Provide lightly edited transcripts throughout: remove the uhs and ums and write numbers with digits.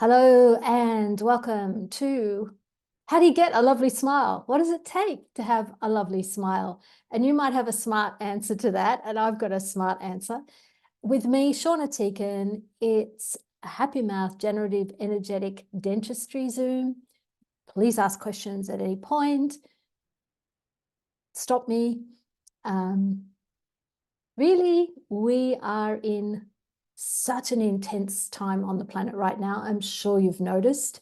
Hello and welcome to How Do You Get a Lovely Smile? What does it take to have a lovely smile? And you might have a smart answer to that, and I've got a smart answer. With me, Shauna Teakin, it's a Happy Mouth Generative Energetic Dentistry Zoom. Please ask questions at any point. Stop me. Really, we are in such an intense time on the planet right now. I'm sure you've noticed.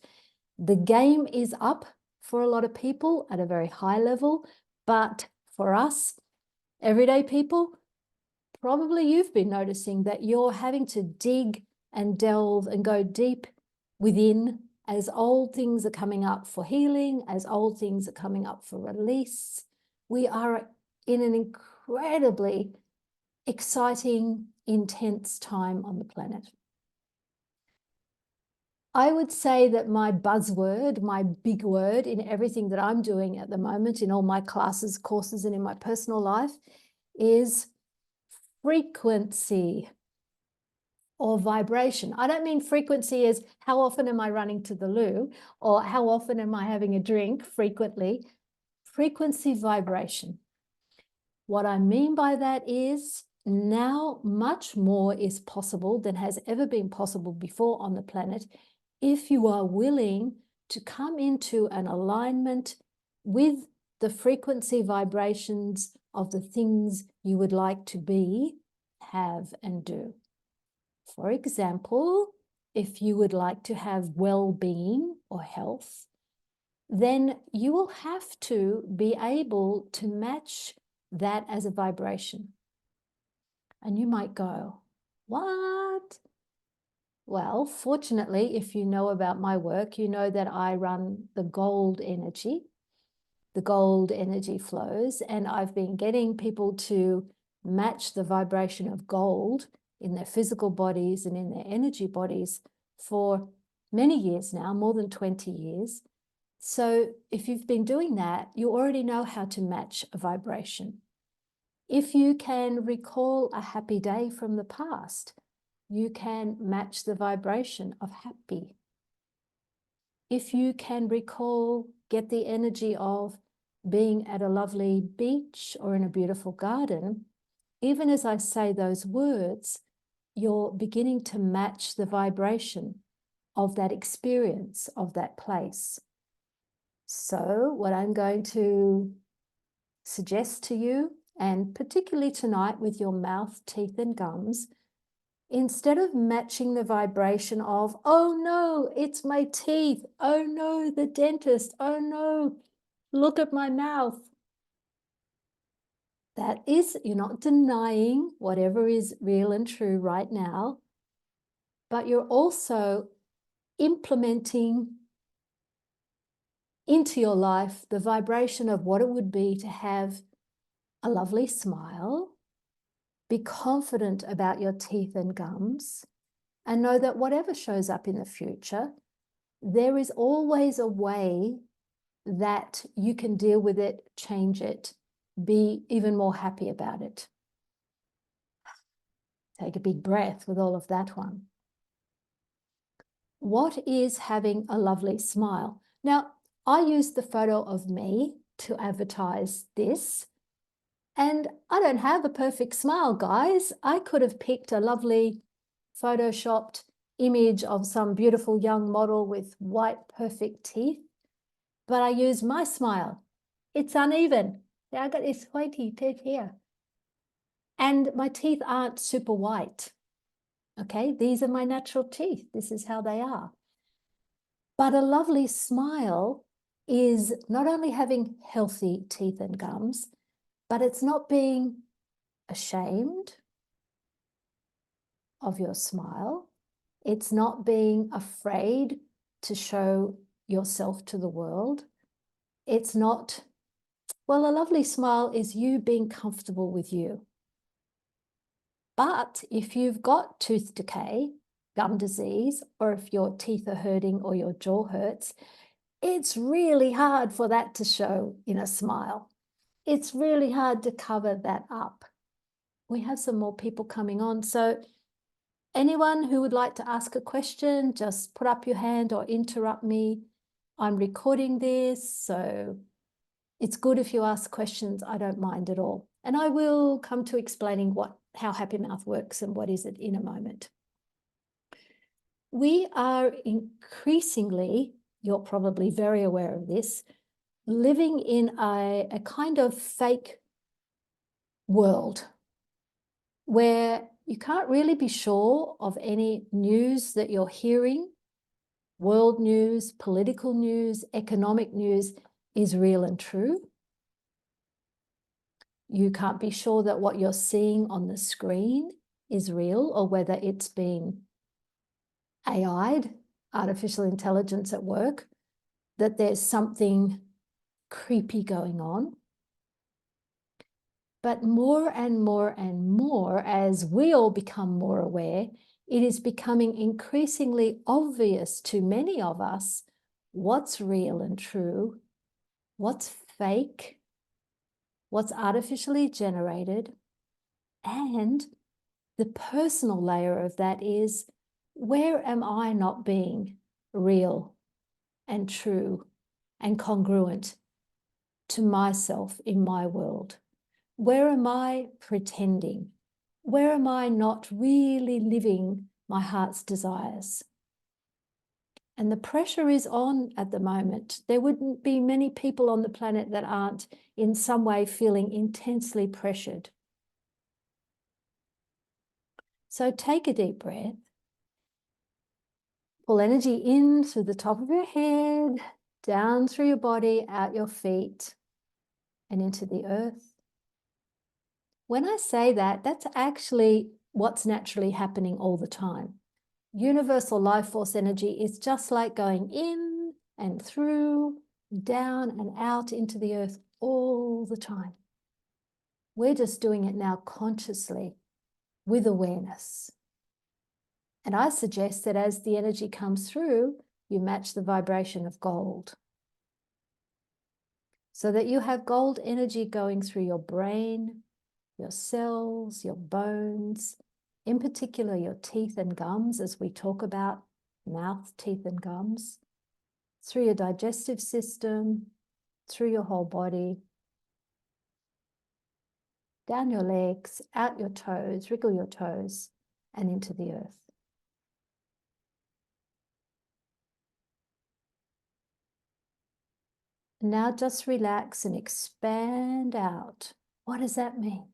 The game is up for a lot of people at a very high level, but for us, everyday people, probably you've been noticing that you're having to dig and delve and go deep within as old things are coming up for healing, as old things are coming up for release. We are in an incredibly exciting, intense time on the planet. I would say that my buzzword, my big word in everything that I'm doing at the moment, in all my classes, courses, and in my personal life, is frequency or vibration. I don't mean frequency as how often am I running to the loo or how often am I having a drink frequently. Frequency vibration. What I mean by that is now much more is possible than has ever been possible before on the planet if you are willing to come into an alignment with the frequency vibrations of the things you would like to be, have, and do. For example, if you would like to have well-being or health, then you will have to be able to match that as a vibration. And you might go, what? Well, fortunately, if you know about my work, you know that I run the gold energy flows, and I've been getting people to match the vibration of gold in their physical bodies and in their energy bodies for many years now, more than 20 years. So if you've been doing that, you already know how to match a vibration. If you can recall a happy day from the past, you can match the vibration of happy. If you can recall, get the energy of being at a lovely beach or in a beautiful garden, even as I say those words, you're beginning to match the vibration of that experience, of that place. So what I'm going to suggest to you, and particularly tonight with your mouth, teeth, and gums, instead of matching the vibration of, oh no, it's my teeth, oh no, the dentist, oh no, look at my mouth. That is, you're not denying whatever is real and true right now, but you're also implementing into your life the vibration of what it would be to have a lovely smile, be confident about your teeth and gums, and know that whatever shows up in the future, there is always a way that you can deal with it, change it, be even more happy about it. Take a big breath with all of that one. What is having a lovely smile? Now, I used the photo of me to advertise this, and I don't have a perfect smile, guys. I could have picked a lovely photoshopped image of some beautiful young model with white, perfect teeth, but I used my smile. It's uneven. Yeah, I got this whitey teeth here. And my teeth aren't super white. Okay, these are my natural teeth. This is how they are. But a lovely smile is not only having healthy teeth and gums, but it's not being ashamed of your smile. It's not being afraid to show yourself to the world. It's not, well, a lovely smile is you being comfortable with you. But if you've got tooth decay, gum disease, or if your teeth are hurting or your jaw hurts, it's really hard for that to show in a smile. It's really hard to cover that up. We have some more people coming on. So anyone who would like to ask a question, just put up your hand or interrupt me. I'm recording this, so it's good if you ask questions. I don't mind at all. And I will come to explaining how Happy Mouth works and what is it in a moment. We are increasingly, you're probably very aware of this, living in a kind of fake world where you can't really be sure of any news that you're hearing. World news, political news, economic news is real and true. You can't be sure that what you're seeing on the screen is real, or whether it's being AI'd, artificial intelligence at work, that there's something creepy going on. But more and more and more, as we all become more aware, it is becoming increasingly obvious to many of us what's real and true, what's fake, what's artificially generated, and the personal layer of that is, where am I not being real and true and congruent to myself in my world? Where am I pretending? Where am I not really living my heart's desires? And the pressure is on at the moment. There wouldn't be many people on the planet that aren't in some way feeling intensely pressured. So take a deep breath. Pull energy in through the top of your head, down through your body, out your feet, and into the earth. When I say that, that's actually what's naturally happening all the time. Universal life force energy is just like going in and through, down and out into the earth all the time. We're just doing it now consciously with awareness. And I suggest that as the energy comes through, you match the vibration of gold, so that you have gold energy going through your brain, your cells, your bones, in particular your teeth and gums, as we talk about mouth, teeth and gums, through your digestive system, through your whole body, down your legs, out your toes, wriggle your toes, and into the earth. Now just relax and expand out. What does that mean?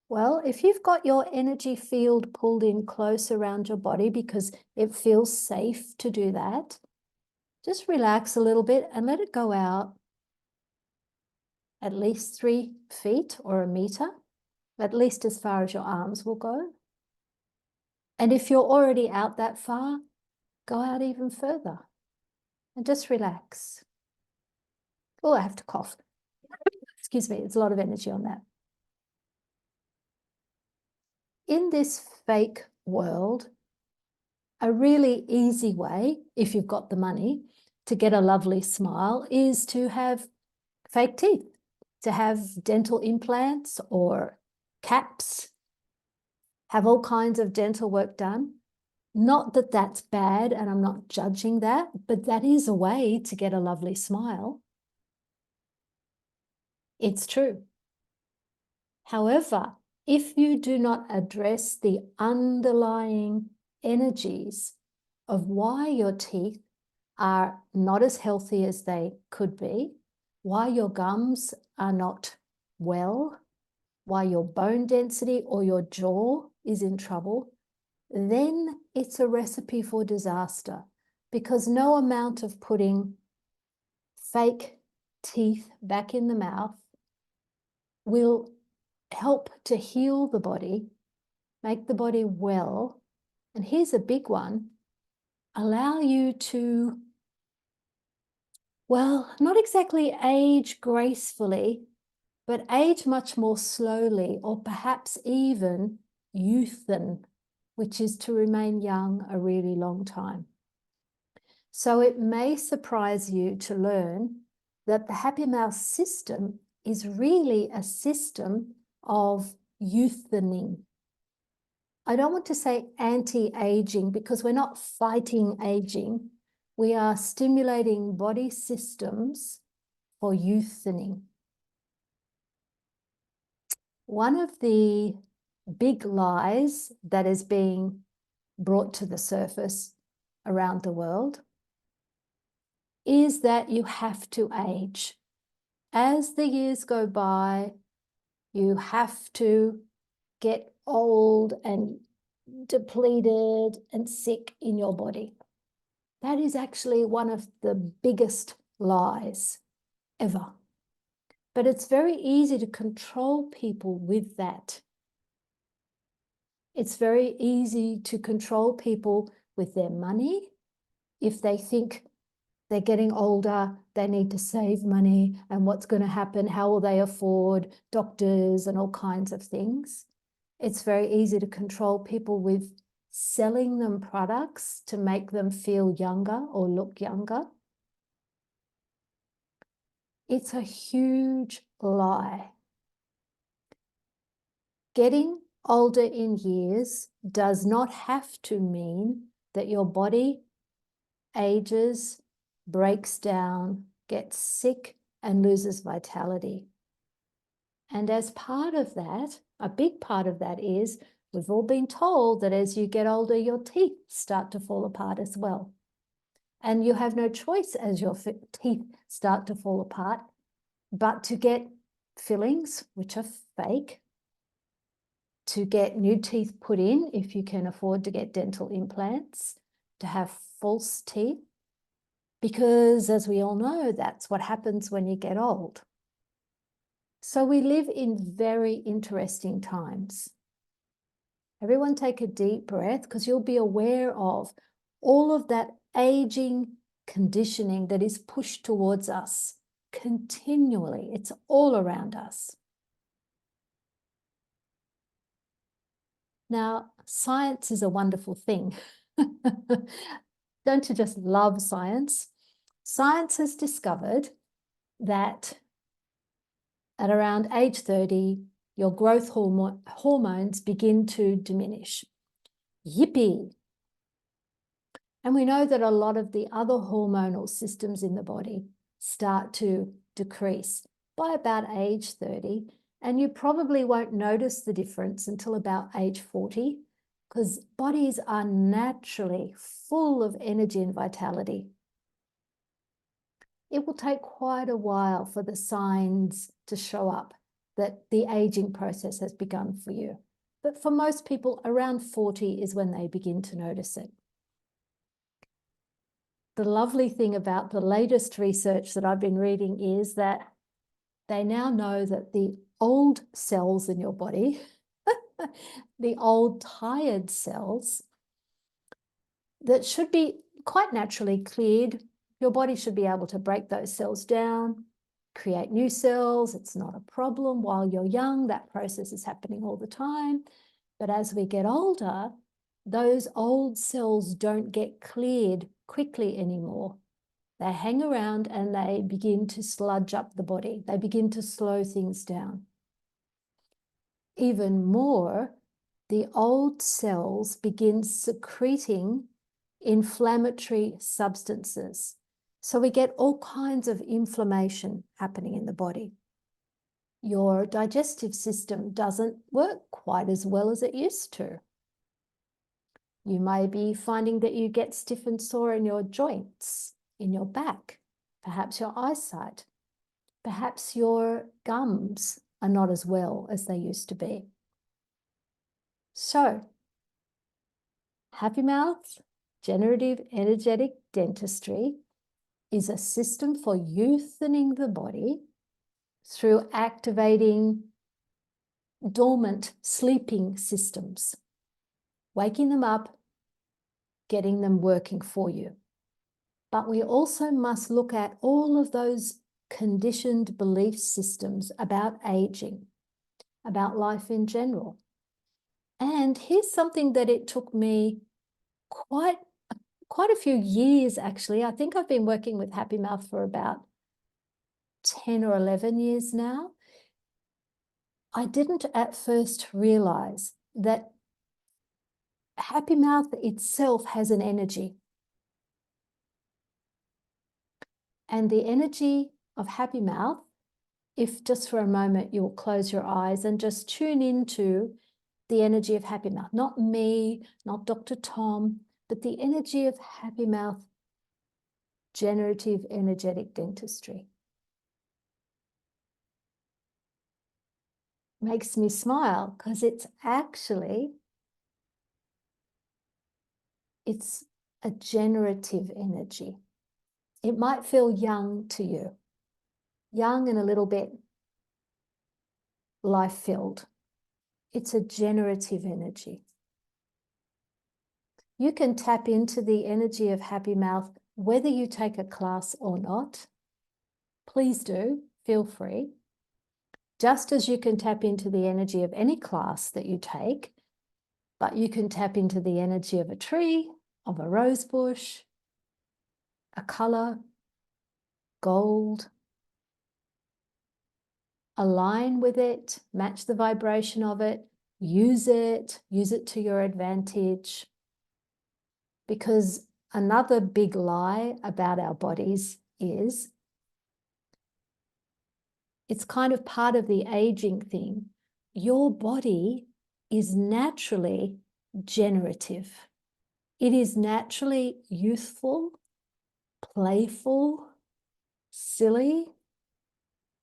Well, if you've got your energy field pulled in close around your body because it feels safe to do that, just relax a little bit and let it go out at least 3 feet or a meter, at least as far as your arms will go. And if you're already out that far, go out even further and just relax. Oh, I have to cough. Excuse me, it's a lot of energy on that. In this fake world, a really easy way, if you've got the money, to get a lovely smile is to have fake teeth, to have dental implants or caps, have all kinds of dental work done. Not that that's bad, and I'm not judging that, but that is a way to get a lovely smile. It's true. However, if you do not address the underlying energies of why your teeth are not as healthy as they could be, why your gums are not well, why your bone density or your jaw is in trouble, then it's a recipe for disaster, because no amount of putting fake teeth back in the mouth will help to heal the body, make the body well, and here's a big one, allow you to, well, not exactly age gracefully, but age much more slowly, or perhaps even youthen, which is to remain young a really long time. So it may surprise you to learn that the Happy Mouth system is really a system of youthening. I don't want to say anti-aging because we're not fighting aging. We are stimulating body systems for youthening. One of the big lies that is being brought to the surface around the world is that you have to age. As the years go by, you have to get old and depleted and sick in your body. That is actually one of the biggest lies ever. But it's very easy to control people with that. It's very easy to control people with their money. If they think they're getting older, they need to save money, and what's going to happen, how will they afford doctors and all kinds of things. It's very easy to control people with selling them products to make them feel younger or look younger. It's a huge lie. Getting older in years does not have to mean that your body ages, breaks down, gets sick, and loses vitality. And as part of that, a big part of that is we've all been told that as you get older, your teeth start to fall apart as well. And you have no choice as your teeth start to fall apart, but to get fillings, which are fake, to get new teeth put in if you can afford to get dental implants, to have false teeth, because as we all know, that's what happens when you get old. So we live in very interesting times. Everyone take a deep breath, because you'll be aware of all of that aging conditioning that is pushed towards us continually. It's all around us. Now, science is a wonderful thing. Don't you just love science? Science has discovered that at around age 30, your growth hormones begin to diminish. Yippee! And we know that a lot of the other hormonal systems in the body start to decrease by about age 30. And you probably won't notice the difference until about age 40, because bodies are naturally full of energy and vitality. It will take quite a while for the signs to show up that the aging process has begun for you. But for most people, around 40 is when they begin to notice it. The lovely thing about the latest research that I've been reading is that they now know that the old cells in your body, the old tired cells that should be quite naturally cleared, your body should be able to break those cells down, create new cells. It's not a problem. While you're young, that process is happening all the time. But as we get older, those old cells don't get cleared quickly anymore. They hang around and they begin to sludge up the body. They begin to slow things down. Even more, the old cells begin secreting inflammatory substances. So we get all kinds of inflammation happening in the body. Your digestive system doesn't work quite as well as it used to. You may be finding that you get stiff and sore in your joints, in your back, perhaps your eyesight, perhaps your gums are not as well as they used to be. So, Happy Mouth Generative Energetic Dentistry is a system for youthening the body through activating dormant sleeping systems, waking them up, getting them working for you. But we also must look at all of those conditioned belief systems about aging, about life in general. And here's something that it took me quite a few years, actually. I think I've been working with Happy Mouth for about 10 or 11 years now. I didn't at first realize that Happy Mouth itself has an energy. And the energy of Happy Mouth, if just for a moment you'll close your eyes and just tune into the energy of Happy Mouth, not me, not Dr. Tom, but the energy of Happy Mouth generative energetic dentistry. Makes me smile because it's a generative energy. It might feel young to you, young and a little bit life-filled. It's a generative energy. You can tap into the energy of Happy Mouth whether you take a class or not. Please do, feel free. Just as you can tap into the energy of any class that you take, but you can tap into the energy of a tree, of a rose bush, a color, gold. Align with it, match the vibration of it, use it to your advantage. Because another big lie about our bodies is it's kind of part of the aging thing. Your body is naturally generative. It is naturally youthful, playful, silly,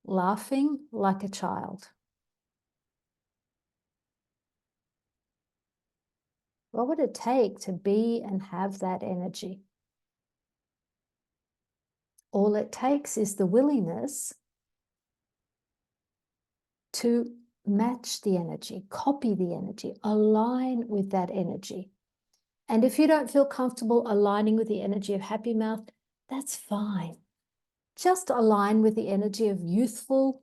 laughing like a child. What would it take to be and have that energy? All it takes is the willingness to match the energy, copy the energy, align with that energy. And if you don't feel comfortable aligning with the energy of Happy Mouth, that's fine. Just align with the energy of youthful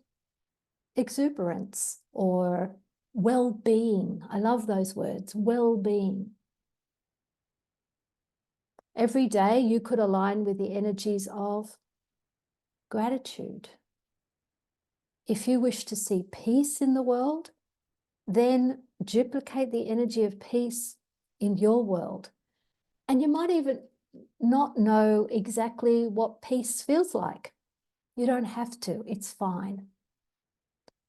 exuberance or well-being. I love those words, well-being. Every day you could align with the energies of gratitude. If you wish to see peace in the world, then duplicate the energy of peace in your world. And you might even not know exactly what peace feels like. You don't have to, it's fine.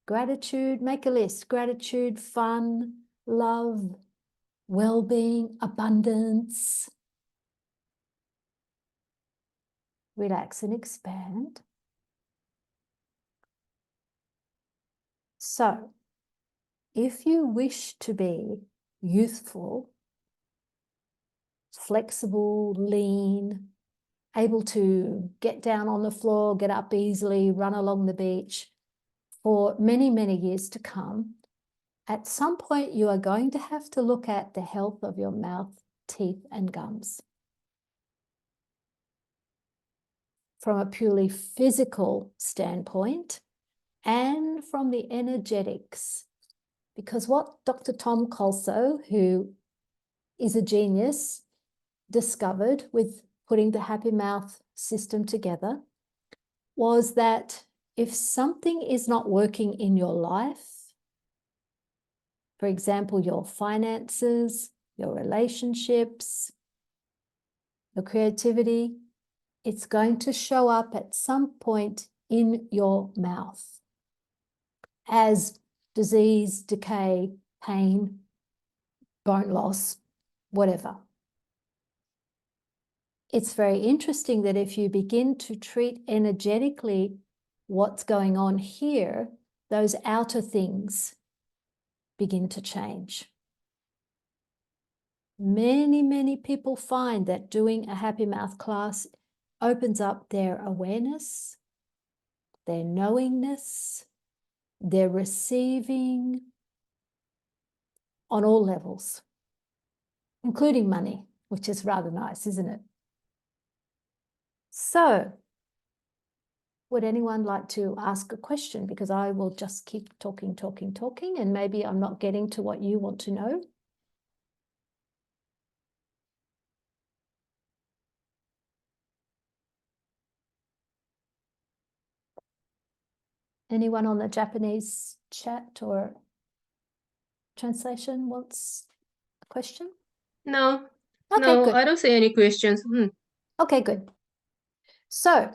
Gratitude, make a list. Gratitude, fun, love, well-being, abundance. Relax and expand. So, if you wish to be youthful, flexible, lean, able to get down on the floor, get up easily, run along the beach for many, many years to come, at some point you are going to have to look at the health of your mouth, teeth, and gums. From a purely physical standpoint and from the energetics. Because what Dr. Tom Colso, who is a genius, discovered with putting the Happy Mouth system together was that if something is not working in your life, for example, your finances, your relationships, your creativity, it's going to show up at some point in your mouth as disease, decay, pain, bone loss, whatever. It's very interesting that if you begin to treat energetically what's going on here, those outer things begin to change. Many, many people find that doing a Happy Mouth class opens up their awareness, their knowingness, their receiving on all levels, including money, which is rather nice, isn't it? So, would anyone like to ask a question? Because I will just keep talking, and maybe I'm not getting to what you want to know. Anyone on the Japanese chat or translation wants a question? No, Okay, no, good. I don't see any questions. Okay, good. So,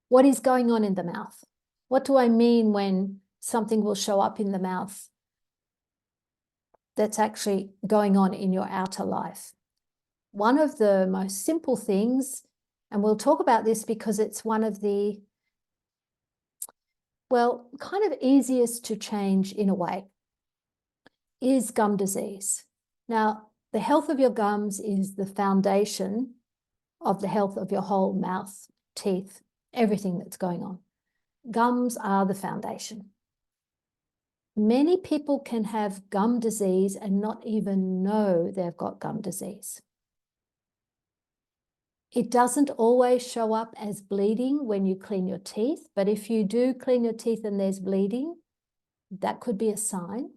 what is going on in the mouth? What do I mean when something will show up in the mouth that's actually going on in your outer life? One of the most simple things, and we'll talk about this because it's one of the, well, kind of easiest to change in a way, is gum disease. Now, the health of your gums is the foundation of the health of your whole mouth, teeth, everything that's going on. Gums are the foundation. Many people can have gum disease and not even know they've got gum disease. It doesn't always show up as bleeding when you clean your teeth, but if you do clean your teeth and there's bleeding, that could be a sign.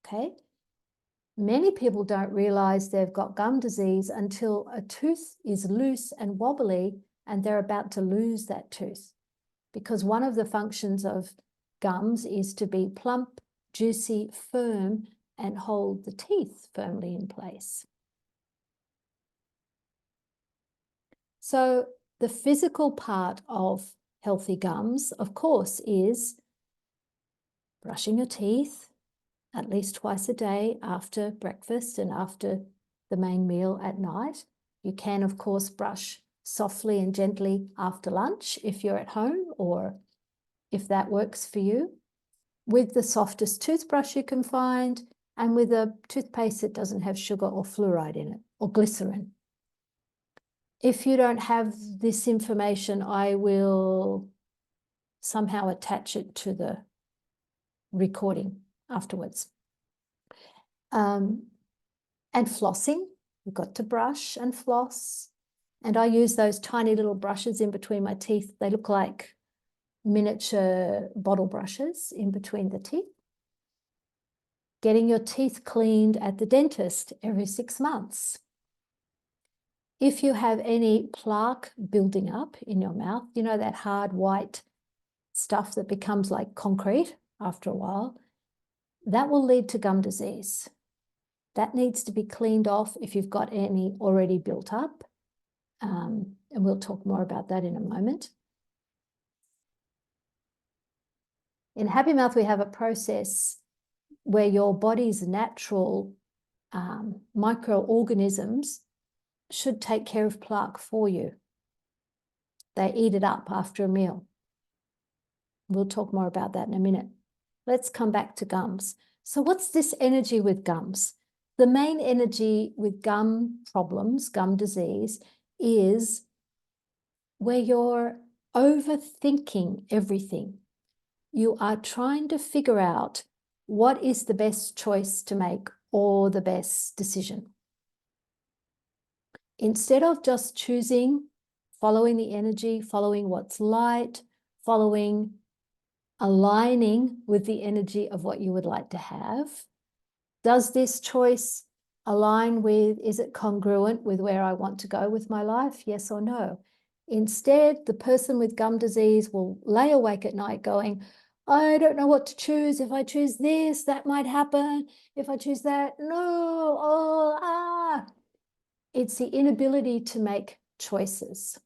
Okay? Many people don't realize they've got gum disease until a tooth is loose and wobbly and they're about to lose that tooth, because one of the functions of gums is to be plump, juicy, firm, and hold the teeth firmly in place. So the physical part of healthy gums, of course, is brushing your teeth at least twice a day after breakfast and after the main meal at night. You can, of course, brush softly and gently after lunch if you're at home or if that works for you, with the softest toothbrush you can find and with a toothpaste that doesn't have sugar or fluoride in it or glycerin. If you don't have this information, I will somehow attach it to the recording afterwards. And flossing, you've got to brush and floss. And I use those tiny little brushes in between my teeth. They look like miniature bottle brushes in between the teeth. Getting your teeth cleaned at the dentist every 6 months. If you have any plaque building up in your mouth, you know, that hard white stuff that becomes like concrete after a while, that will lead to gum disease. That needs to be cleaned off if you've got any already built up. And we'll talk more about that in a moment. In Happy Mouth, we have a process where your body's natural microorganisms should take care of plaque for you. They eat it up after a meal. We'll talk more about that in a minute. Let's come back to gums. So what's this energy with gums? The main energy with gum problems, gum disease, is where you're overthinking everything. You are trying to figure out what is the best choice to make or the best decision. Instead of just choosing, following the energy, following what's light, following, aligning with the energy of what you would like to have. Does this choice align with, is it congruent with where I want to go with my life? Yes or no? Instead, the person with gum disease will lay awake at night going, I don't know what to choose. If I choose this, that might happen. If I choose that, no, It's the inability to make choices.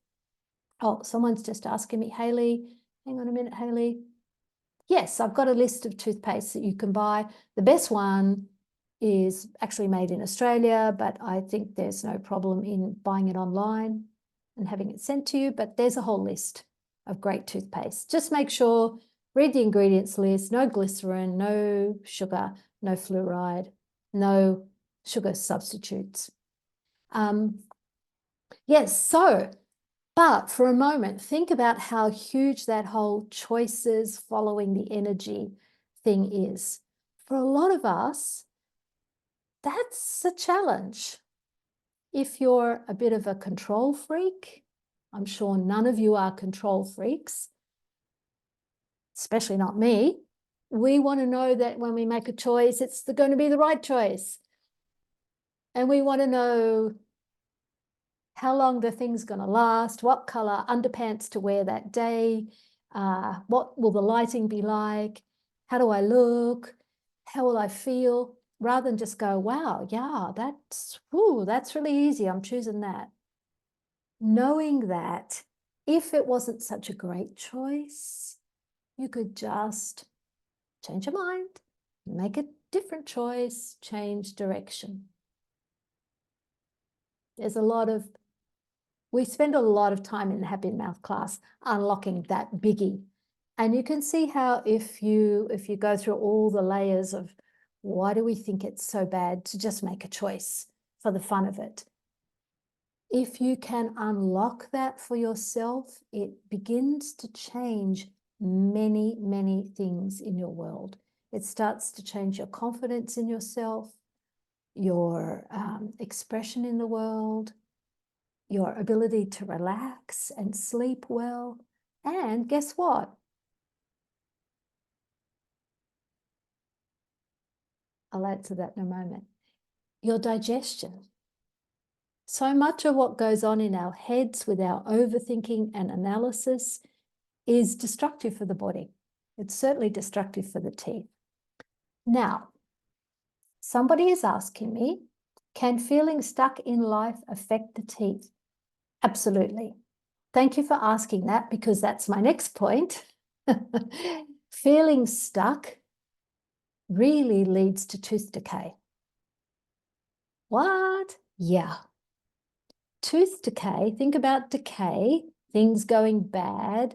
Oh, someone's just asking me, Hayley, hang on a minute, Hayley. Yes, I've got a list of toothpastes that you can buy. The best one is actually made in Australia, but I think there's no problem in buying it online and having it sent to you. But there's a whole list of great toothpaste. Just make sure, read the ingredients list, no glycerin, no sugar, no fluoride, no sugar substitutes. Yes, so, but for a moment, think about how huge that whole choices following the energy thing is. For a lot of us, that's a challenge. If you're a bit of a control freak, I'm sure none of you are control freaks, especially not me. We want to know that when we make a choice, it's going to be the right choice. And we want to know how long the thing's going to last, what color underpants to wear that day, what will the lighting be like, how do I look, how will I feel? rather than just go, wow, yeah, that's really easy, I'm choosing that. Knowing that if it wasn't such a great choice, you could just change your mind, make a different choice, change direction. We spend a lot of time in the Happy Mouth class unlocking that biggie. And you can see how if you go through all the layers of why do we think it's so bad to just make a choice for the fun of it. If you can unlock that for yourself, it begins to change many, many things in your world. It starts to change your confidence in yourself, your expression in the world, your ability to relax and sleep well. And guess what? I'll add to that in a moment. Your digestion. So much of what goes on in our heads with our overthinking and analysis is destructive for the body. It's certainly destructive for the teeth. Now, somebody is asking me, can feeling stuck in life affect the teeth? Absolutely. Thank you for asking that, because that's my next point. Feeling stuck really leads to tooth decay. What? Yeah. Tooth decay, think about decay, things going bad,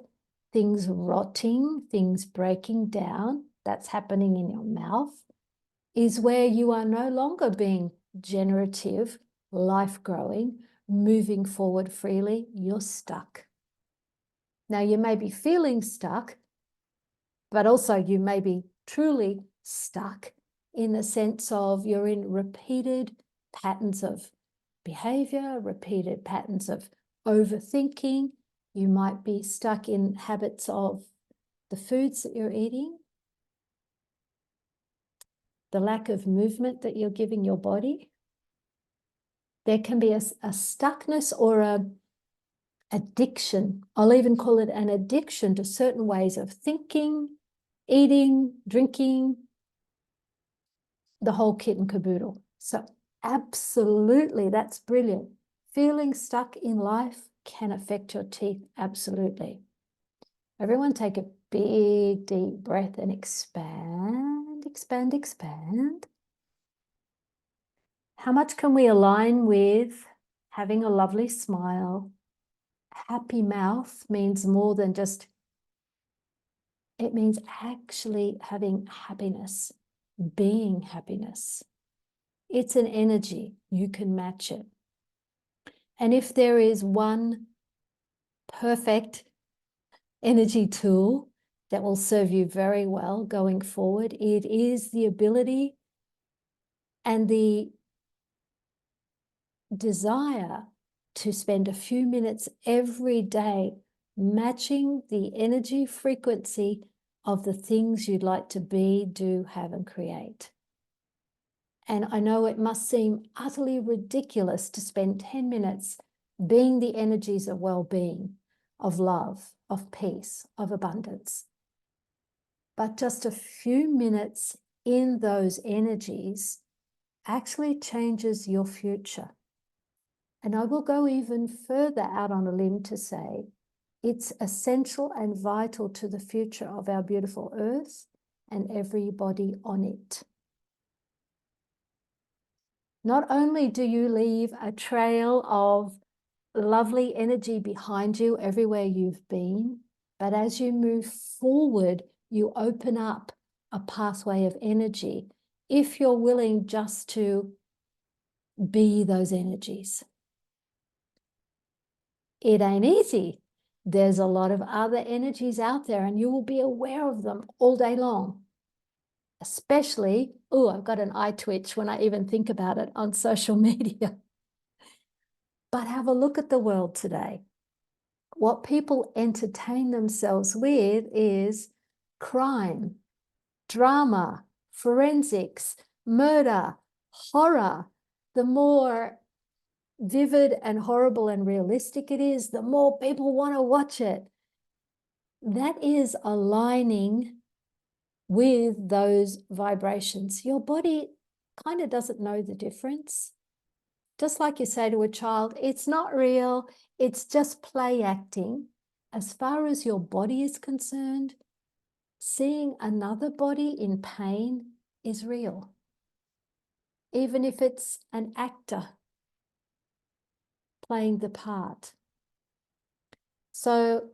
things rotting, things breaking down, that's happening in your mouth, is where you are no longer being generative, life-growing, moving forward freely, you're stuck. Now, you may be feeling stuck, but also you may be truly stuck in the sense of you're in repeated patterns of behavior, repeated patterns of overthinking. You might be stuck in habits of the foods that you're eating, the lack of movement that you're giving your body. There can be a stuckness or a addiction. I'll even call it an addiction to certain ways of thinking, eating, drinking, the whole kit and caboodle. So absolutely, that's brilliant. Feeling stuck in life can affect your teeth, absolutely. Everyone take a big, deep breath and expand, expand, expand. How much can we align with having a lovely smile? Happy mouth means more than just, it means actually having happiness, being happiness. It's an energy, you can match it. And if there is one perfect energy tool that will serve you very well going forward, it is the ability and the desire to spend a few minutes every day matching the energy frequency of the things you'd like to be, do, have, and create. And I know it must seem utterly ridiculous to spend 10 minutes being the energies of well-being, of love, of peace, of abundance. But just a few minutes in those energies actually changes your future. And I will go even further out on a limb to say it's essential and vital to the future of our beautiful earth and everybody on it. Not only do you leave a trail of lovely energy behind you everywhere you've been, but as you move forward, you open up a pathway of energy if you're willing just to be those energies. It ain't easy. There's a lot of other energies out there and you will be aware of them all day long. Especially, oh, I've got an eye twitch when I even think about it on social media. But have a look at the world today. What people entertain themselves with is crime, drama, forensics, murder, horror. The more vivid and horrible and realistic it is, the more people want to watch it. That is aligning with those vibrations. Your body kind of doesn't know the difference. Just like you say to a child, it's not real, it's just play acting. As far as your body is concerned, seeing another body in pain is real. Even if it's an actor playing the part. So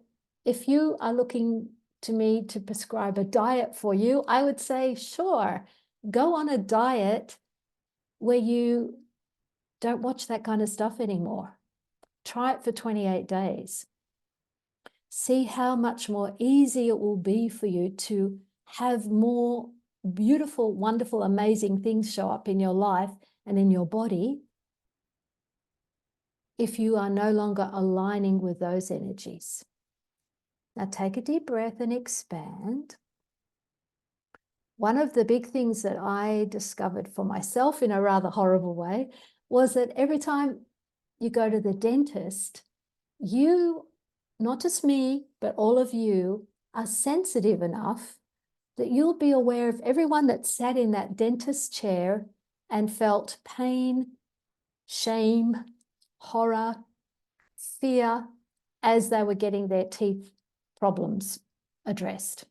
if you are looking to me to prescribe a diet for you, I would say, sure, go on a diet where you don't watch that kind of stuff anymore. Try it for 28 days. See how much more easy it will be for you to have more beautiful, wonderful, amazing things show up in your life and in your body if you are no longer aligning with those energies. Now take a deep breath and expand. One of the big things that I discovered for myself in a rather horrible way was that every time you go to the dentist, you, not just me, but all of you, are sensitive enough that you'll be aware of everyone that sat in that dentist chair and felt pain, shame, horror, fear as they were getting their teeth problems addressed.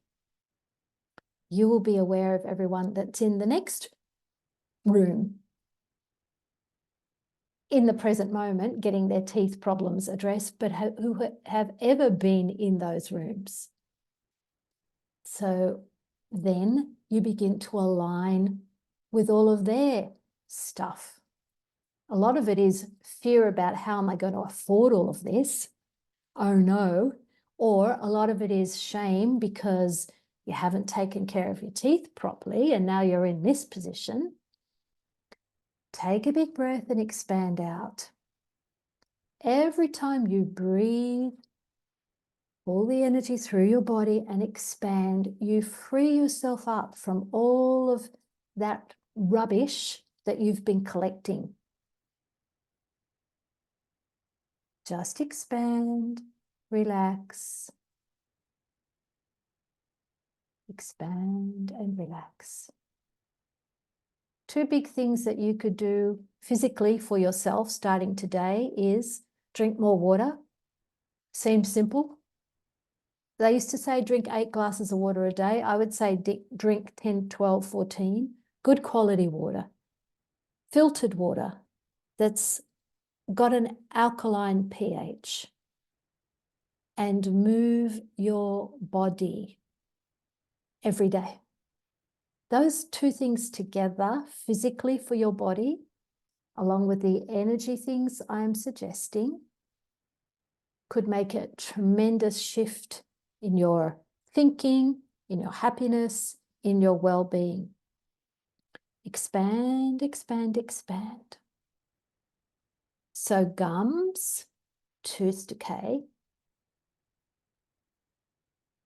You will be aware of everyone that's in the next room in the present moment getting their teeth problems addressed, but who have ever been in those rooms. So then you begin to align with all of their stuff. A lot of it is fear about how am I going to afford all of this? Oh no. Or a lot of it is shame because you haven't taken care of your teeth properly and now you're in this position. Take a big breath and expand out. Every time you breathe, pull the energy through your body and expand, you free yourself up from all of that rubbish that you've been collecting. Just expand, relax, expand and relax. Two big things that you could do physically for yourself starting today is drink more water. Seems simple. They used to say drink 8 glasses of water a day. I would say drink 10, 12, 14. Good quality water. Filtered water that's got an alkaline pH. And move your body every day. Those two things together, physically for your body, along with the energy things I'm suggesting, could make a tremendous shift in your thinking, in your happiness, in your well-being. Expand, expand, expand. So gums, tooth decay,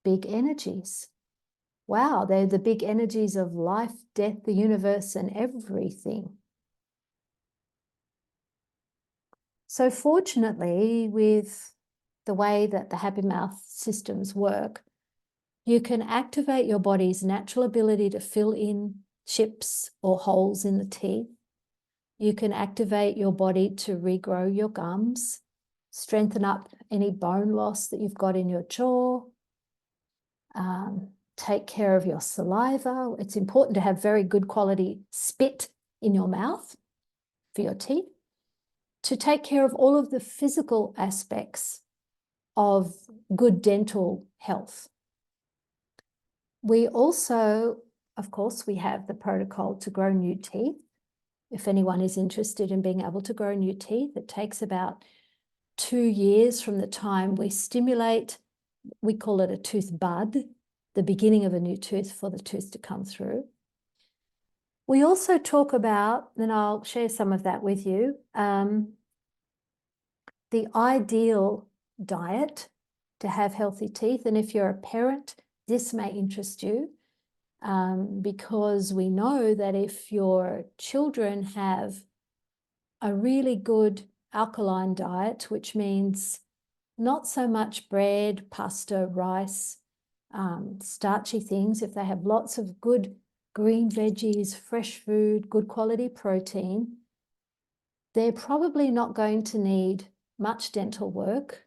big energies. Wow, they're the big energies of life, death, the universe, and everything. So fortunately, with the way that the Happy Mouth systems work, you can activate your body's natural ability to fill in chips or holes in the teeth. You can activate your body to regrow your gums, strengthen up any bone loss that you've got in your jaw, take care of your saliva. It's important to have very good quality spit in your mouth for your teeth, to take care of all of the physical aspects of good dental health. We also, of course, we have the protocol to grow new teeth. If anyone is interested in being able to grow new teeth, it takes about 2 years from the time we stimulate, we call it a tooth bud, the beginning of a new tooth for the tooth to come through. We also talk about, and I'll share some of that with you, the ideal diet to have healthy teeth. And if you're a parent, this may interest you because we know that if your children have a really good alkaline diet, which means not so much bread, pasta, rice, starchy things, if they have lots of good green veggies, fresh food, good quality protein, they're probably not going to need much dental work.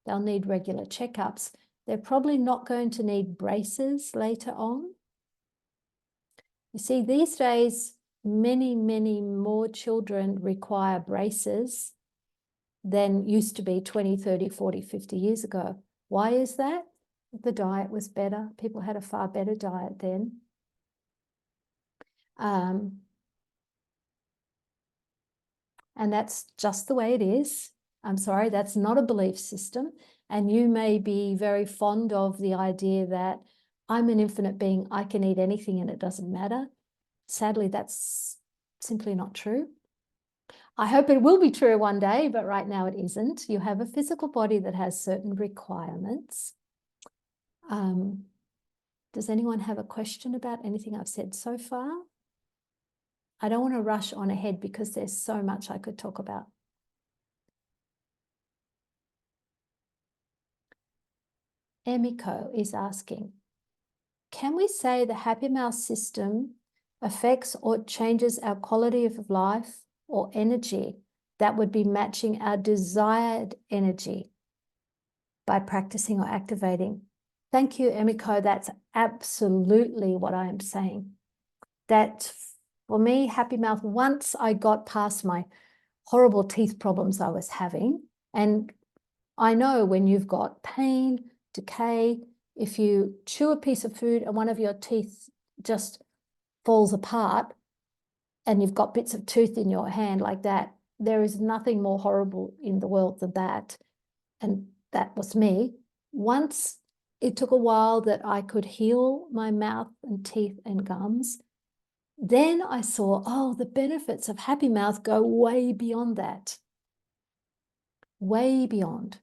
They'll need regular checkups. They're probably not going to need braces later on. You see, these days, many, many more children require braces than used to be 20, 30, 40, 50 years ago. Why is that? The diet was better. People had a far better diet then. And that's just the way it is. I'm sorry, that's not a belief system. And you may be very fond of the idea that I'm an infinite being, I can eat anything and it doesn't matter. Sadly, that's simply not true. I hope it will be true one day, but right now it isn't. You have a physical body that has certain requirements. Does anyone have a question about anything I've said so far? I don't want to rush on ahead because there's so much I could talk about. Emiko is asking, can we say the Happy Mouse system affects or changes our quality of life or energy that would be matching our desired energy by practicing or activating? Thank you, Emiko. That's absolutely what I am saying. That for me, Happy Mouth, once I got past my horrible teeth problems I was having, and I know when you've got pain, decay, if you chew a piece of food and one of your teeth just falls apart and you've got bits of tooth in your hand like that, there is nothing more horrible in the world than that. And that was me. Once it took a while that I could heal my mouth and teeth and gums, then I saw, oh, the benefits of Happy Mouth go way beyond that. Way beyond.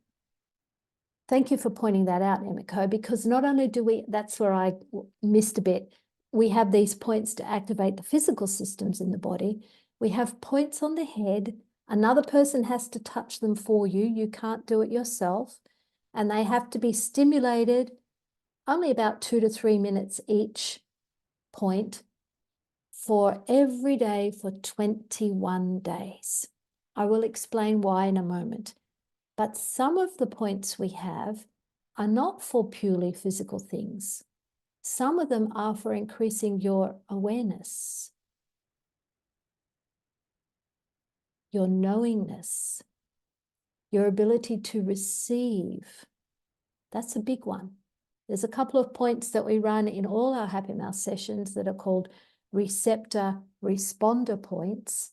Thank you for pointing that out, Emiko, because not only do we, that's where I missed a bit, we have these points to activate the physical systems in the body. We have points on the head. Another person has to touch them for you. You can't do it yourself. And they have to be stimulated only about 2 to 3 minutes each point for every day for 21 days. I will explain why in a moment. But some of the points we have are not for purely physical things. Some of them are for increasing your awareness, your knowingness, your ability to receive. That's a big one. There's a couple of points that we run in all our Happy Mouth sessions that are called receptor responder points.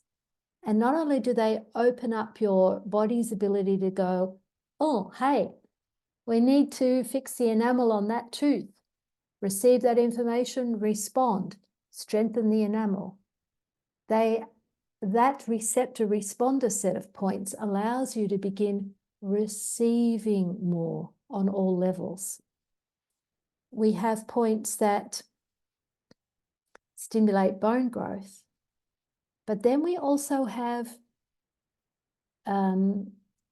And not only do they open up your body's ability to go, oh, hey, we need to fix the enamel on that tooth. Receive that information, respond, strengthen the enamel. That receptor responder set of points allows you to begin receiving more on all levels. We have points that stimulate bone growth, but then we also have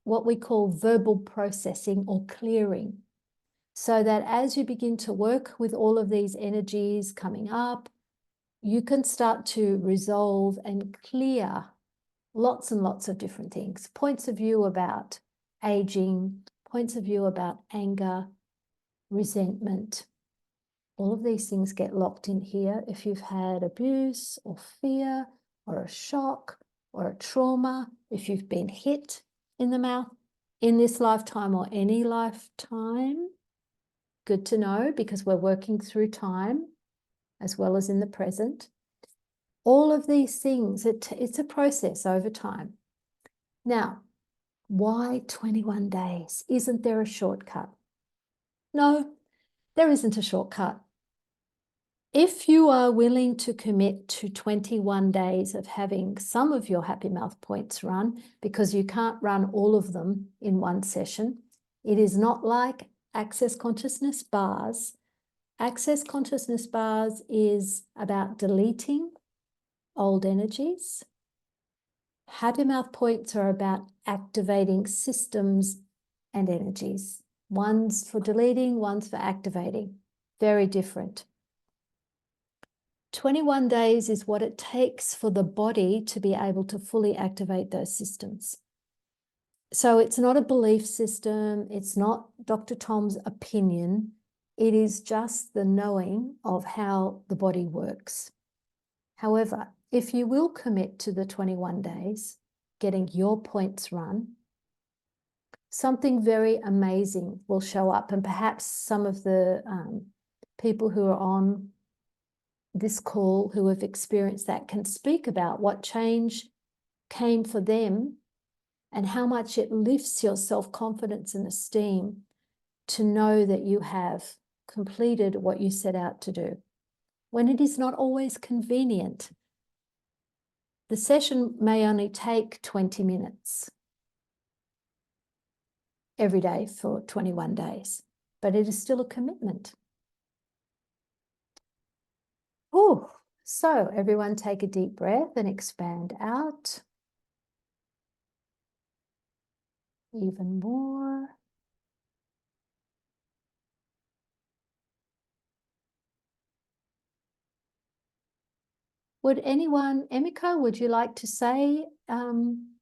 what we call verbal processing or clearing, so that as you begin to work with all of these energies coming up, you can start to resolve and clear lots and lots of different things. Points of view about aging, points of view about anger, resentment. All of these things get locked in here if you've had abuse or fear or a shock or a trauma, if you've been hit in the mouth in this lifetime or any lifetime. Good to know, because we're working through time as well as in the present. All of these things, it's a process over time. Now, why 21 days? Isn't there a shortcut? No, there isn't a shortcut. If you are willing to commit to 21 days of having some of your Happy Mouth points run, because you can't run all of them in one session, it is not like Access Consciousness bars. Access Consciousness bars is about deleting old energies. Happy Mouth points are about activating systems and energies. One's for deleting, one's for activating. Very different. 21 days is what it takes for the body to be able to fully activate those systems. So it's not a belief system. It's not Dr. Tom's opinion. It is just the knowing of how the body works. However, if you will commit to the 21 days, getting your points run, something very amazing will show up. And perhaps some of the people who are on this call who have experienced that can speak about what change came for them and how much it lifts your self-confidence and esteem to know that you have completed what you set out to do. When it is not always convenient, the session may only take 20 minutes every day for 21 days, but it is still a commitment. Oh, so everyone take a deep breath and expand out. Even more. Would anyone, Emiko, would you like to say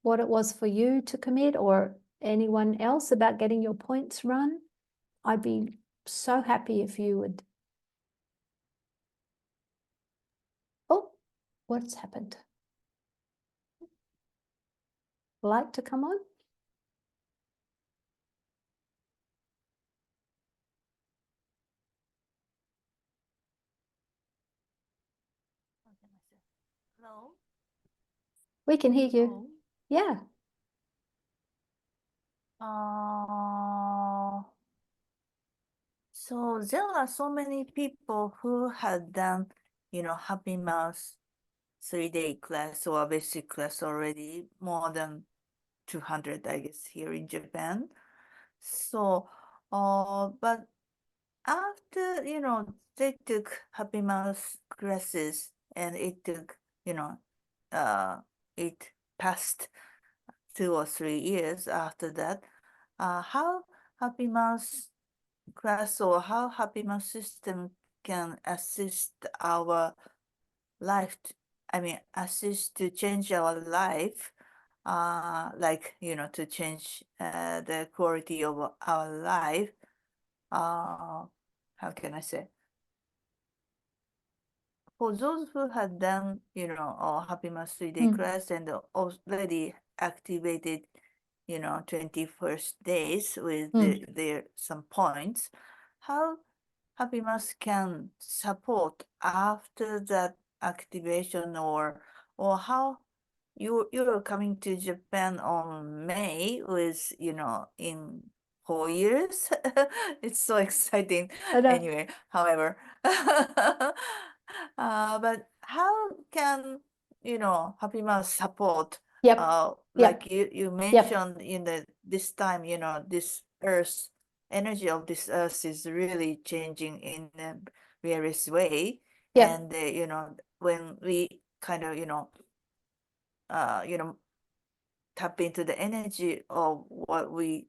what it was for you to commit, or anyone else about getting your points run? I'd be so happy if you would. Oh, what's happened? Light to come on? Hello? We can hear you. Hello? Yeah. So there are so many people who had done, Happy Mouse 3-day class or basic class already, more than 200, I guess, here in Japan. So, but after, they took Happy Mouse classes and it took, it passed 2 or 3 years after that. How Happy Mouse class or how Happy Mouse system can assist our life, assist to change our life, to change the quality of our life. How can I say? For those who had done, Happy Mouse 3-day class and already activated, 21st days with their some points, how Happy Mouse can support after that activation, or how you're coming to Japan on May with, in 4 years. It's so exciting. Anyway, however, but how can, Happy Mouse support? Yep. Like you mentioned in this time, this Earth energy of this Earth is really changing in a various way. Yep. And when we kind of tap into the energy of what we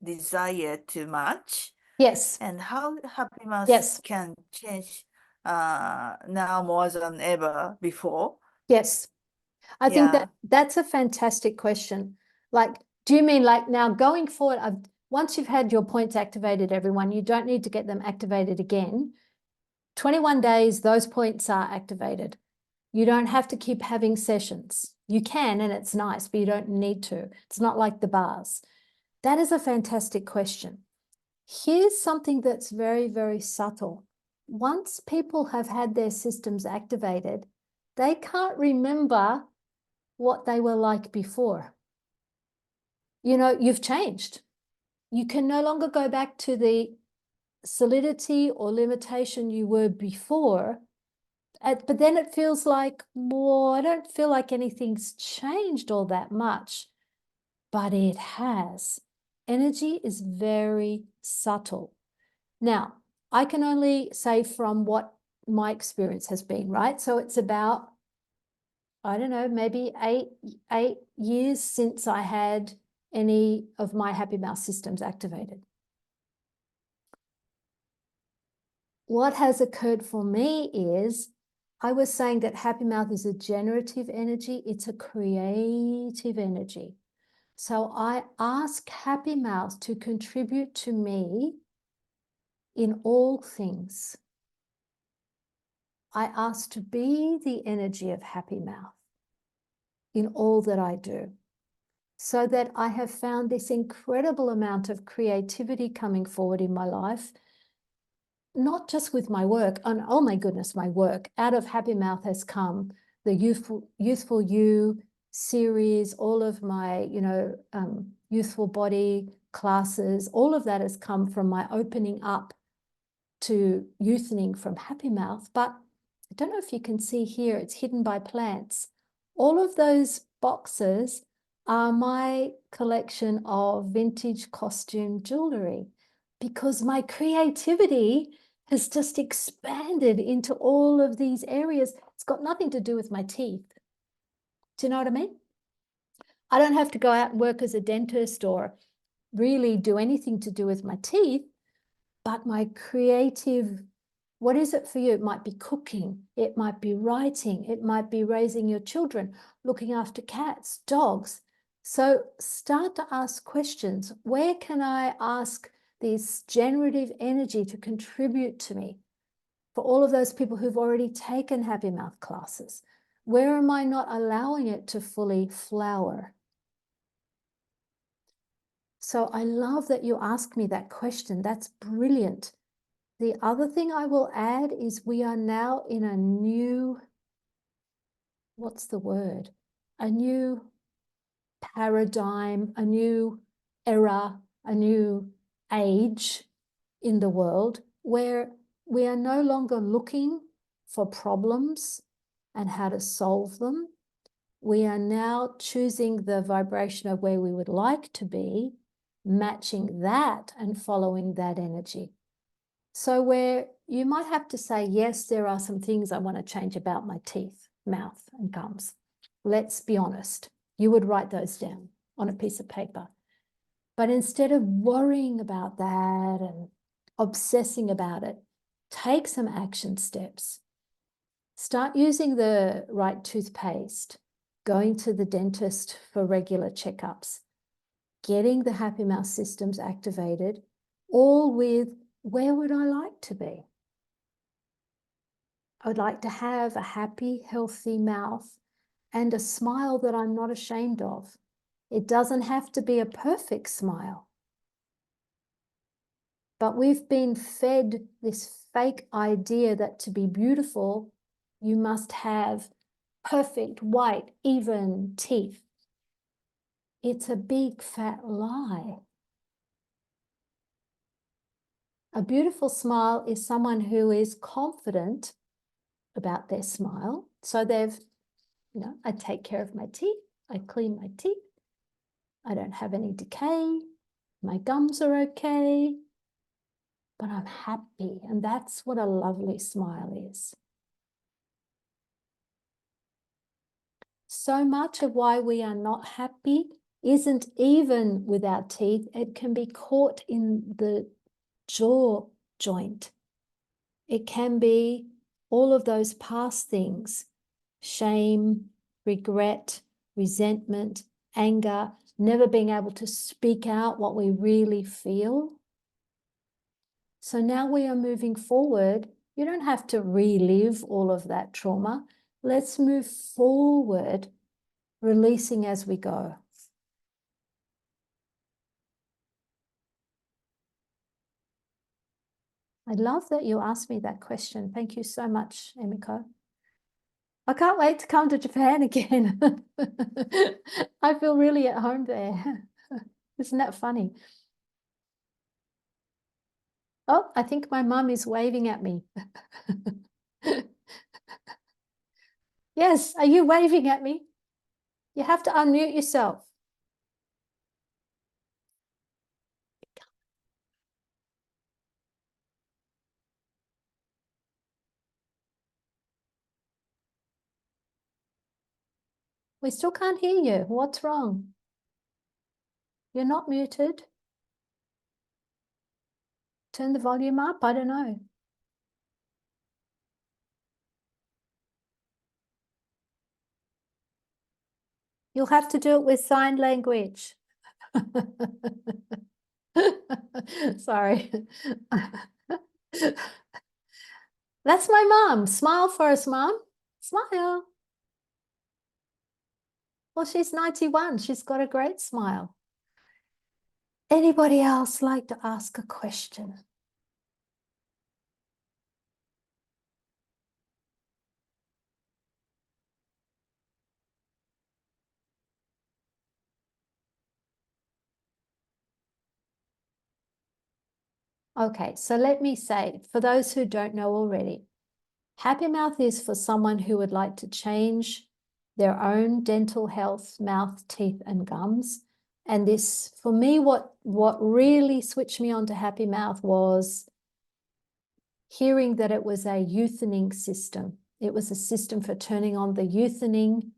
desire too much. Yes. And how Happy Mouse Yes. can change now more than ever before. Yes. I think that's a fantastic question. Like, do you mean like now going forward, once you've had your points activated, everyone, you don't need to get them activated again. 21 days, those points are activated. You don't have to keep having sessions. You can, and it's nice, but you don't need to. It's not like the bars. That is a fantastic question. Here's something that's very, very subtle. Once people have had their systems activated, they can't remember what they were like before. You've changed. You can no longer go back to the solidity or limitation you were before. But then it feels like, well, I don't feel like anything's changed all that much. But it has. Energy is very subtle. Now, I can only say from what my experience has been, right? So it's about, I don't know, maybe eight years since I had any of my Happy Mouse systems activated. what has occurred for me is I was saying that Happy Mouth is a generative energy. It's a creative energy. So I ask Happy Mouth to contribute to me in all things. I ask to be the energy of Happy Mouth in all that I do, so that I have found this incredible amount of creativity coming forward in my life, not just with my work. And oh my goodness, my work. Out of Happy Mouth has come the Youthful You series, all of my, youthful body classes, all of that has come from my opening up to youthening from Happy Mouth. But I don't know if you can see here, it's hidden by plants. All of those boxes are my collection of vintage costume jewelry, because my creativity has just expanded into all of these areas. It's got nothing to do with my teeth. Do you know what I mean? I don't have to go out and work as a dentist or really do anything to do with my teeth, but my creative, what is it for you? It might be cooking, it might be writing, it might be raising your children, looking after cats, dogs. So start to ask questions. Where can I ask this generative energy to contribute to me? For all of those people who've already taken Happy Mouth classes, where am I not allowing it to fully flower? So I love that you ask me that question. That's brilliant. The other thing I will add is we are now in a new, what's the word? A new paradigm, a new era, a new age in the world where we are no longer looking for problems and how to solve them. We are now choosing the vibration of where we would like to be, matching that and following that energy. So where you might have to say, yes, there are some things I want to change about my teeth, mouth, and gums. Let's be honest. You would write those down on a piece of paper. But instead of worrying about that and obsessing about it, take some action steps. Start using the right toothpaste, going to the dentist for regular checkups, getting the Happy Mouth systems activated, all with where would I like to be? I would like to have a happy, healthy mouth and a smile that I'm not ashamed of. It doesn't have to be a perfect smile. But we've been fed this fake idea that to be beautiful, you must have perfect, white, even teeth. It's a big fat lie. A beautiful smile is someone who is confident about their smile. So they've, I take care of my teeth, I clean my teeth, I don't have any decay, my gums are okay, but I'm happy. And that's what a lovely smile is. So much of why we are not happy isn't even with our teeth. It can be caught in the jaw joint. It can be all of those past things: shame, regret, resentment, anger, never being able to speak out what we really feel. So now we are moving forward. You don't have to relive all of that trauma. Let's move forward, releasing as we go. I love that you asked me that question. Thank you so much, Emiko. I can't wait to come to Japan again. I feel really at home there. Isn't that funny? Oh, I think my mum is waving at me. Yes, are you waving at me? You have to unmute yourself. We still can't hear you. What's wrong? You're not muted. Turn the volume up. I don't know. You'll have to do it with sign language. Sorry. That's my mom. Smile for us, Mom. Smile. Well, she's 91. She's got a great smile. Anybody else like to ask a question? Okay, so let me say, for those who don't know already, Happy Mouth is for someone who would like to change their own dental health, mouth, teeth, and gums. And this, for me, what really switched me on to Happy Mouth was hearing that it was a youthening system. It was a system for turning on the youthening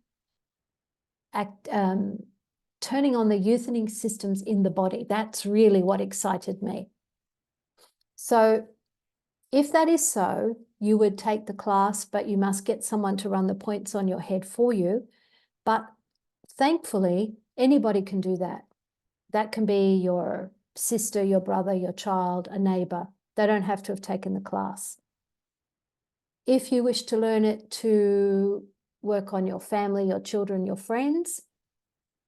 systems in the body. That's really what excited me. So if that is so, you would take the class, but you must get someone to run the points on your head for you. But thankfully, anybody can do that. That can be your sister, your brother, your child, a neighbor. They don't have to have taken the class. If you wish to learn it to work on your family, your children, your friends,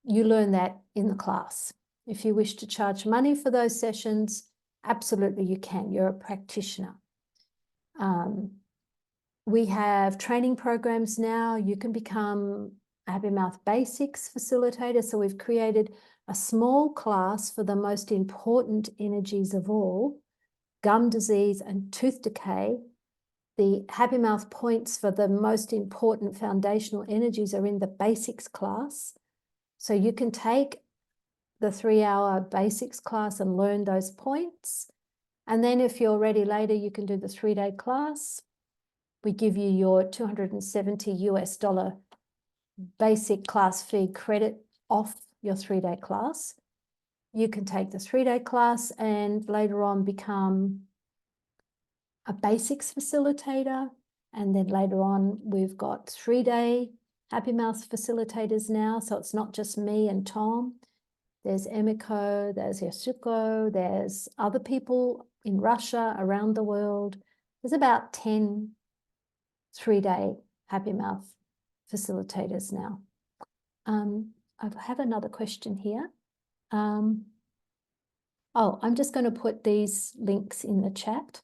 you learn that in the class. If you wish to charge money for those sessions, absolutely you can. You're a practitioner. We have training programs now. You can become a Happy Mouth Basics facilitator. So we've created a small class for the most important energies of all, gum disease and tooth decay. The Happy Mouth points for the most important foundational energies are in the basics class. So you can take the 3-hour basics class and learn those points. And then if you're ready later, you can do the 3-day class. We give you your $270 basic class fee credit off your 3-day class. You can take the 3-day class and later on become a basics facilitator. And then later on, we've got 3-day Happy Mouth facilitators now. So it's not just me and Tom. There's Emiko, there's Yasuko, there's other people in Russia, around the world. There's about 10 3-day Happy Mouth facilitators now. I have another question here. I'm just going to put these links in the chat.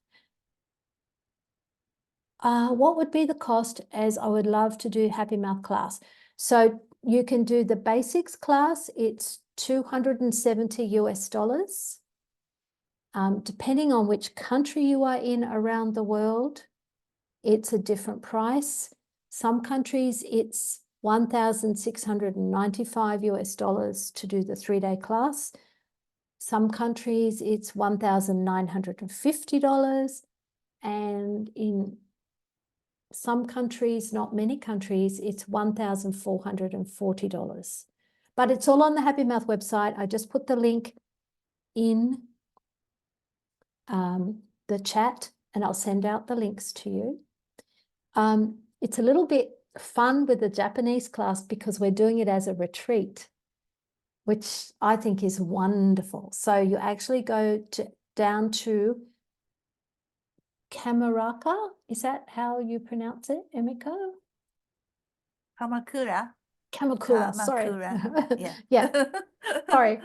What would be the cost, as I would love to do Happy Mouth class? So you can do the basics class. It's $270. Depending on which country you are in around the world, it's a different price. Some countries it's $1,695 to do the 3-day class. Some countries it's $1,950. And in some countries, not many countries, it's $1,440. But it's all on the Happy Mouth website. I just put the link in the chat and I'll send out the links to you. It's a little bit fun with the Japanese class because we're doing it as a retreat, which I think is wonderful. So you actually go down to Kamaraka. Is that how you pronounce it, Emiko? Kamakura. Kamakura, sorry. Yeah. Yeah, sorry.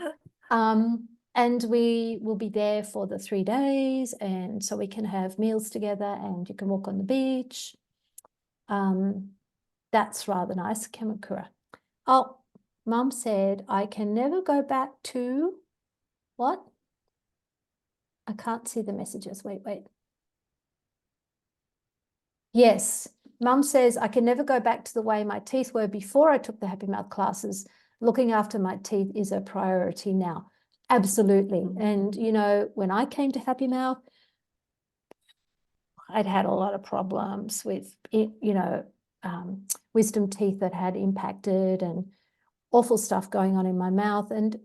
And we will be there for the 3 days, and so we can have meals together and you can walk on the beach. That's rather nice, Kamakura. Oh, Mum said, I can never go back to what? I can't see the messages. Wait. Yes, Mum says, I can never go back to the way my teeth were before I took the Happy Mouth classes. Looking after my teeth is a priority now. Absolutely. And, you know, when I came to Happy Mouth, I'd had a lot of problems with, wisdom teeth that had impacted and awful stuff going on in my mouth. And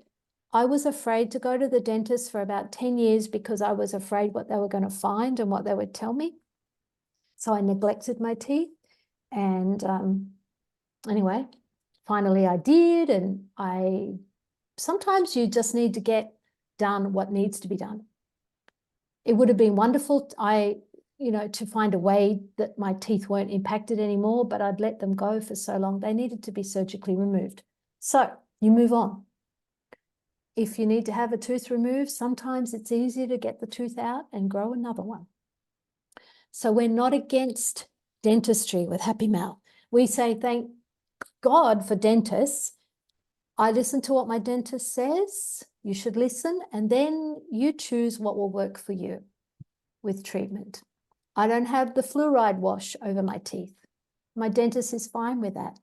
I was afraid to go to the dentist for about 10 years because I was afraid what they were going to find and what they would tell me. So I neglected my teeth. And anyway, finally I did, and sometimes you just need to get done what needs to be done. It would have been wonderful, to find a way that my teeth weren't impacted anymore, but I'd let them go for so long. They needed to be surgically removed. So you move on. If you need to have a tooth removed, sometimes it's easier to get the tooth out and grow another one. So we're not against dentistry with Happy Mouth. We say, thank God for dentists. I listen to what my dentist says. You should listen, and then you choose what will work for you with treatment. I don't have the fluoride wash over my teeth. My dentist is fine with that.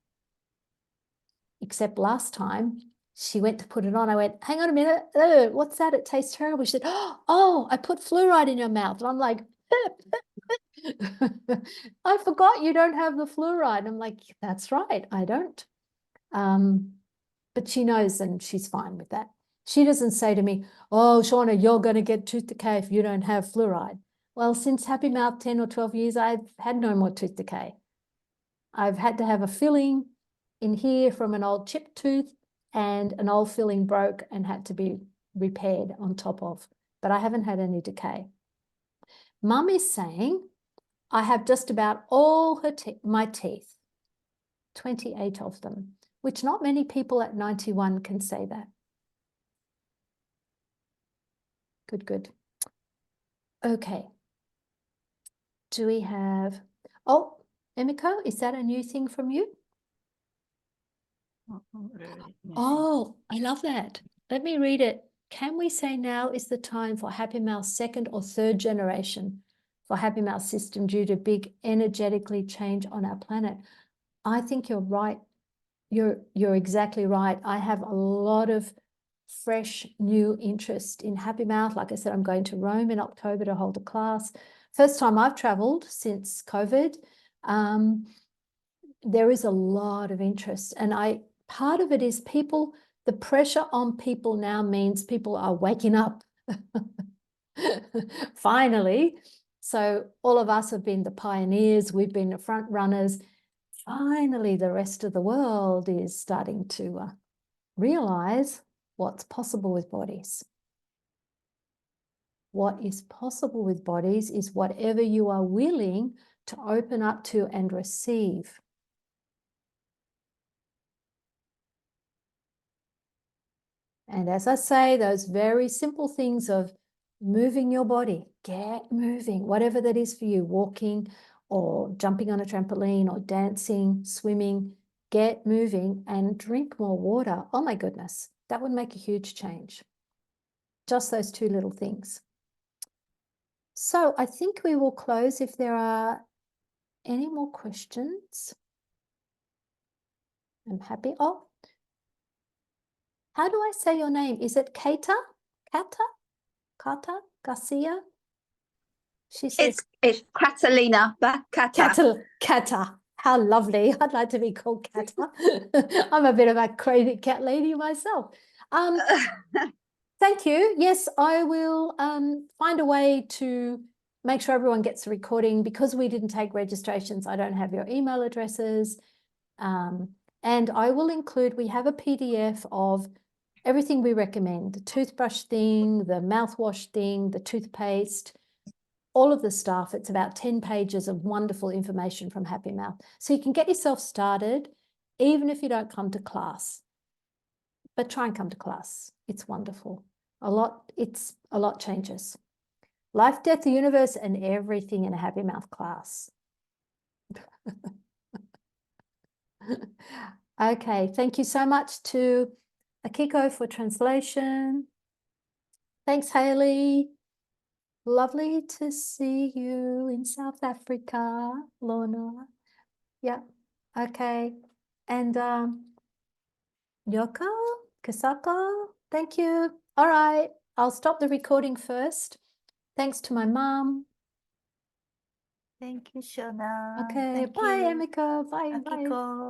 Except last time she went to put it on. I went, hang on a minute. What's that? It tastes terrible. She said, oh, I put fluoride in your mouth. And I'm like, I forgot you don't have the fluoride. I'm like, that's right, I don't. But she knows, and she's fine with that. She doesn't say to me, oh, Shauna, you're going to get tooth decay if you don't have fluoride. Well, since Happy Mouth 10 or 12 years, I've had no more tooth decay. I've had to have a filling in here from an old chipped tooth, and an old filling broke and had to be repaired on top of, but I haven't had any decay. Mum is saying I have just about all my teeth, 28 of them, which not many people at 91 can say that. Good, good. Okay. Do we have, oh, Emiko, is that a new thing from you? Oh, I love that. Let me read it. Can we say now is the time for Happy Mouth's second or third generation for Happy Mouth system due to big energetically change on our planet? I think you're right. You're exactly right. I have a lot of fresh new interest in Happy Mouth. Like I said, I'm going to Rome in October to hold a class. First time I've traveled since COVID. There is a lot of interest, and part of it is people, the pressure on people now means people are waking up finally. So all of us have been the pioneers, we've been the front runners. Finally, the rest of the world is starting to realize what's possible with bodies. What is possible with bodies is whatever you are willing to open up to and receive. And as I say, those very simple things of moving your body, get moving, whatever that is for you, walking or jumping on a trampoline or dancing, swimming, get moving and drink more water. Oh my goodness, that would make a huge change. Just those two little things. So I think we will close if there are any more questions. I'm happy. Oh, how do I say your name? Is it Kata? Kata Garcia? She says it's Catalina, but Kata. How lovely. I'd like to be called Kata. I'm a bit of a crazy cat lady myself. Thank you. Yes, I will find a way to make sure everyone gets the recording. Because we didn't take registrations, I don't have your email addresses. And I will include, we have a PDF of everything we recommend, the toothbrush thing, the mouthwash thing, the toothpaste, all of the stuff. It's about 10 pages of wonderful information from Happy Mouth. So you can get yourself started, even if you don't come to class. But try and come to class. It's wonderful. A lot changes. Life, death, the universe, and everything in a Happy Mouth class. Okay, thank you so much to Akiko for translation. Thanks, Haley. Lovely to see you in South Africa, Lorna. Yeah, okay. And Yoko, Kasako, thank you. All right, I'll stop the recording first. Thanks to my mom. Thank you, Shauna. Okay, Thank bye, you, Emiko. Bye, bye. Akiko.